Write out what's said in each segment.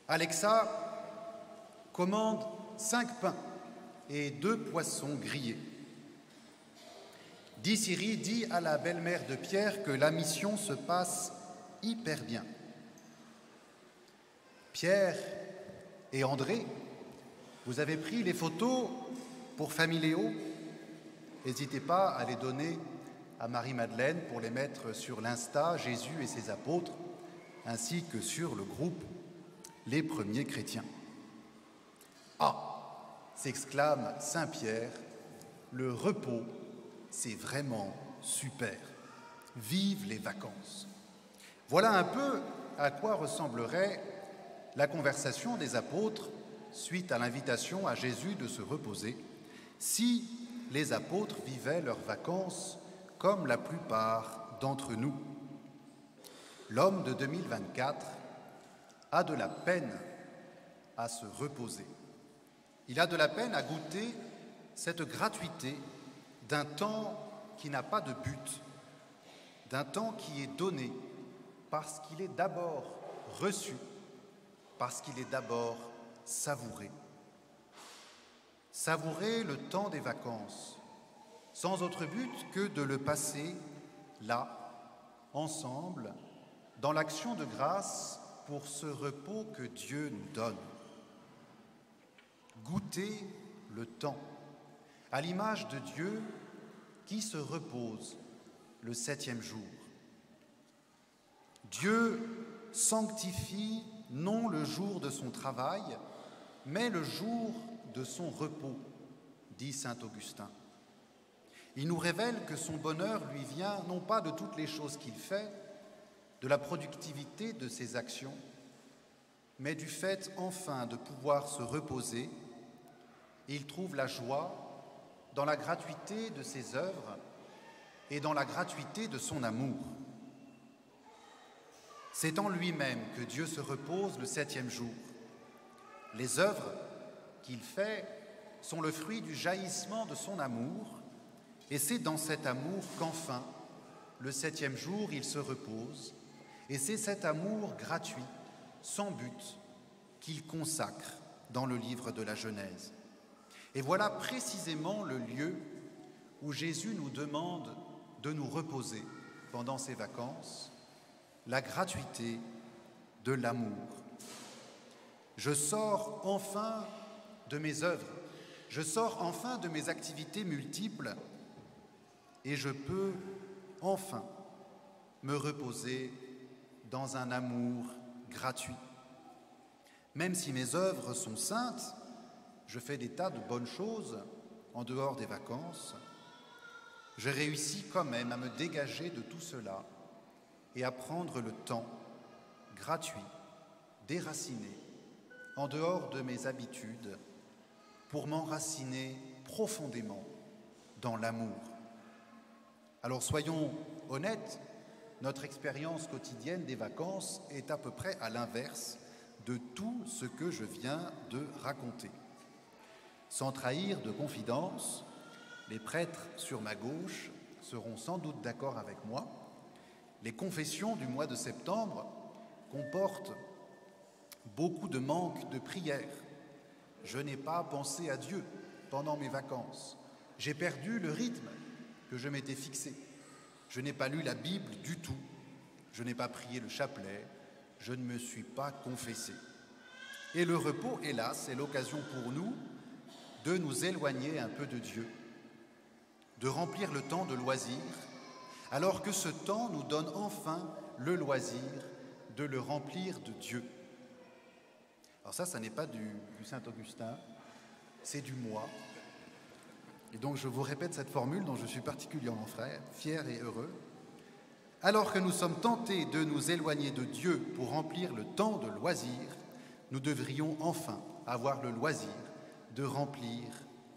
Alexa commande 5 pains et 2 poissons grillés. Dis Siri, dis à la belle-mère de Pierre que la mission se passe hyper bien. Pierre et André, vous avez pris les photos pour Familéo? N'hésitez pas à les donner à Marie-Madeleine pour les mettre sur l'Insta Jésus et ses apôtres, ainsi que sur le groupe Les Premiers Chrétiens. Ah, s'exclame Saint-Pierre, le repos, c'est vraiment super. Vive les vacances. Voilà un peu à quoi ressemblerait la conversation des apôtres suite à l'invitation à Jésus de se reposer, si les apôtres vivaient leurs vacances comme la plupart d'entre nous. L'homme de 2024 a de la peine à se reposer. Il a de la peine à goûter cette gratuité d'un temps qui n'a pas de but, d'un temps qui est donné parce qu'il est d'abord reçu, parce qu'il est d'abord savouré. Savourer le temps des vacances, sans autre but que de le passer là, ensemble, dans l'action de grâce pour ce repos que Dieu nous donne. Goûter le temps, à l'image de Dieu qui se repose le 7e jour. Dieu sanctifie non le jour de son travail, mais le jour de son repos, dit saint Augustin. Il nous révèle que son bonheur lui vient non pas de toutes les choses qu'il fait, de la productivité de ses actions, mais du fait enfin de pouvoir se reposer, et il trouve la joie dans la gratuité de ses œuvres et dans la gratuité de son amour. C'est en lui-même que Dieu se repose le 7e jour. Les œuvres qu'il fait sont le fruit du jaillissement de son amour, et c'est dans cet amour qu'enfin, le 7e jour, il se repose, et c'est cet amour gratuit, sans but, qu'il consacre dans le livre de la Genèse. Et voilà précisément le lieu où Jésus nous demande de nous reposer pendant ces vacances, la gratuité de l'amour. Je sors enfin de mes œuvres, je sors enfin de mes activités multiples et je peux enfin me reposer dans un amour gratuit. Même si mes œuvres sont saintes, je fais des tas de bonnes choses en dehors des vacances, je réussis quand même à me dégager de tout cela et à prendre le temps gratuit, déraciné, en dehors de mes habitudes, pour m'enraciner profondément dans l'amour. Alors soyons honnêtes, notre expérience quotidienne des vacances est à peu près à l'inverse de tout ce que je viens de raconter. Sans trahir de confidence, les prêtres sur ma gauche seront sans doute d'accord avec moi. Les confessions du mois de septembre comportent beaucoup de manques de prière. Je n'ai pas pensé à Dieu pendant mes vacances. J'ai perdu le rythme que je m'étais fixé. Je n'ai pas lu la Bible du tout. Je n'ai pas prié le chapelet. Je ne me suis pas confessé. Et le repos, hélas, est l'occasion pour nous de nous éloigner un peu de Dieu, de remplir le temps de loisirs, alors que ce temps nous donne enfin le loisir de le remplir de Dieu. Alors ça n'est pas du Saint-Augustin, c'est du moi. Et donc je vous répète cette formule dont je suis particulièrement fier et heureux. Alors que nous sommes tentés de nous éloigner de Dieu pour remplir le temps de loisirs, nous devrions enfin avoir le loisir de remplir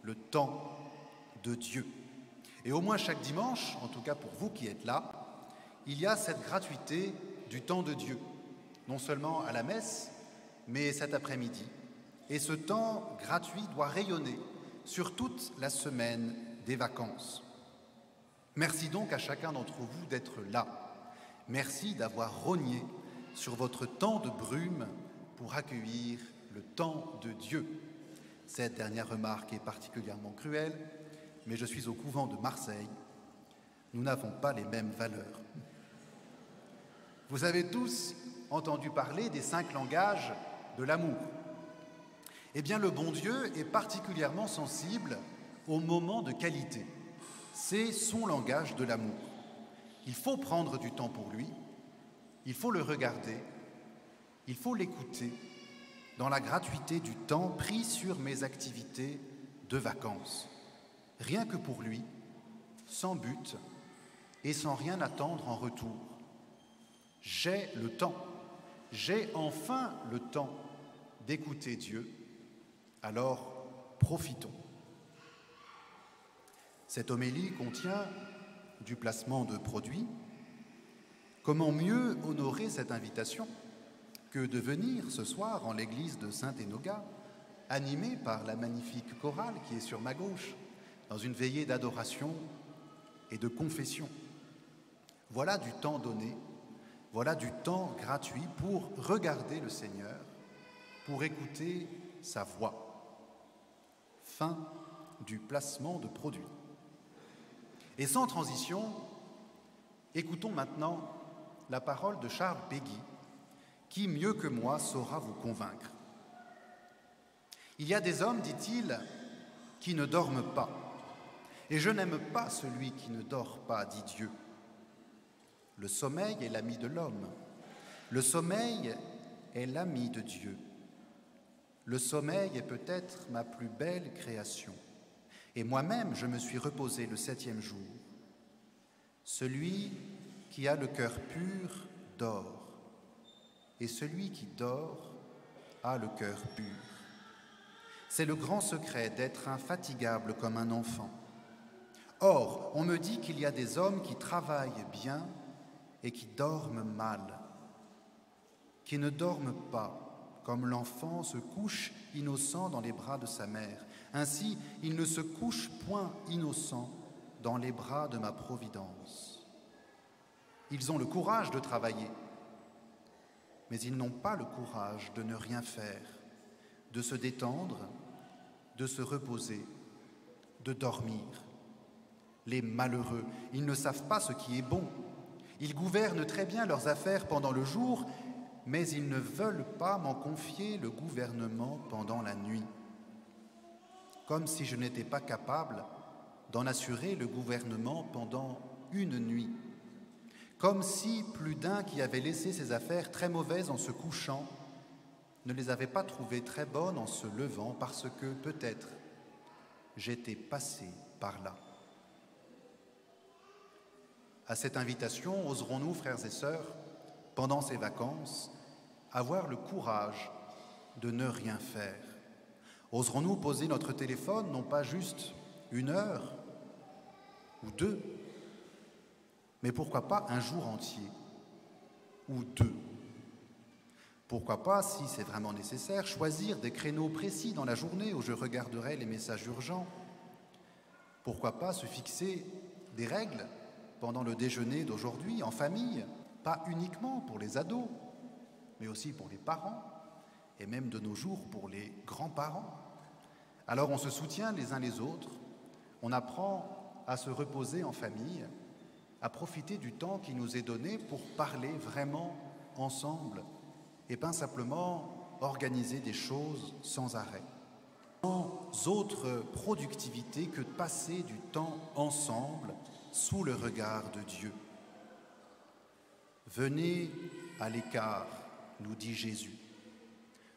le temps de Dieu. Et au moins chaque dimanche, en tout cas pour vous qui êtes là, il y a cette gratuité du temps de Dieu, non seulement à la messe, mais cet après-midi. Et ce temps gratuit doit rayonner sur toute la semaine des vacances. Merci donc à chacun d'entre vous d'être là. Merci d'avoir rogné sur votre temps de brume pour accueillir le temps de Dieu. Cette dernière remarque est particulièrement cruelle, mais je suis au couvent de Marseille. Nous n'avons pas les mêmes valeurs. Vous avez tous entendu parler des 5 langages de l'amour. Eh bien, le bon Dieu est particulièrement sensible aux moments de qualité. C'est son langage de l'amour. Il faut prendre du temps pour lui, il faut le regarder, il faut l'écouter dans la gratuité du temps pris sur mes activités de vacances. Rien que pour lui, sans but et sans rien attendre en retour. J'ai le temps, j'ai enfin le temps d'écouter Dieu, alors profitons. Cette homélie contient du placement de produits. Comment mieux honorer cette invitation que de venir ce soir en l'église de Saint-Enogat, animée par la magnifique chorale qui est sur ma gauche, dans une veillée d'adoration et de confession. Voilà du temps donné, voilà du temps gratuit pour regarder le Seigneur, pour écouter sa voix. Fin du placement de produits. Et sans transition, écoutons maintenant la parole de Charles Péguy, qui, mieux que moi, saura vous convaincre. Il y a des hommes, dit-il, qui ne dorment pas. Et je n'aime pas celui qui ne dort pas, dit Dieu. Le sommeil est l'ami de l'homme. Le sommeil est l'ami de Dieu. Le sommeil est peut-être ma plus belle création. Et moi-même, je me suis reposé le 7e jour. Celui qui a le cœur pur dort, et celui qui dort a le cœur pur. C'est le grand secret d'être infatigable comme un enfant. Or, on me dit qu'il y a des hommes qui travaillent bien et qui dorment mal, qui ne dorment pas, comme l'enfant se couche innocent dans les bras de sa mère. Ainsi, il ne se couche point innocent dans les bras de ma providence. Ils ont le courage de travailler, mais ils n'ont pas le courage de ne rien faire, de se détendre, de se reposer, de dormir. Les malheureux, ils ne savent pas ce qui est bon. Ils gouvernent très bien leurs affaires pendant le jour, mais ils ne veulent pas m'en confier le gouvernement pendant la nuit. Comme si je n'étais pas capable d'en assurer le gouvernement pendant une nuit. Comme si plus d'un qui avait laissé ses affaires très mauvaises en se couchant ne les avait pas trouvées très bonnes en se levant parce que, peut-être, j'étais passé par là. À cette invitation, oserons-nous, frères et sœurs, pendant ces vacances, avoir le courage de ne rien faire? Oserons-nous poser notre téléphone, non pas juste 1 heure ou 2, mais pourquoi pas un jour entier ou 2? Pourquoi pas, si c'est vraiment nécessaire, choisir des créneaux précis dans la journée où je regarderai les messages urgents? Pourquoi pas se fixer des règles pendant le déjeuner d'aujourd'hui, en famille, pas uniquement pour les ados, mais aussi pour les parents, et même de nos jours pour les grands-parents. Alors on se soutient les uns les autres, on apprend à se reposer en famille, à profiter du temps qui nous est donné pour parler vraiment ensemble, et pas simplement organiser des choses sans arrêt. Sans autre productivité que de passer du temps ensemble sous le regard de Dieu. Venez à l'écart, nous dit Jésus.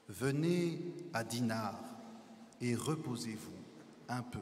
Venez à Dinard et reposez-vous un peu.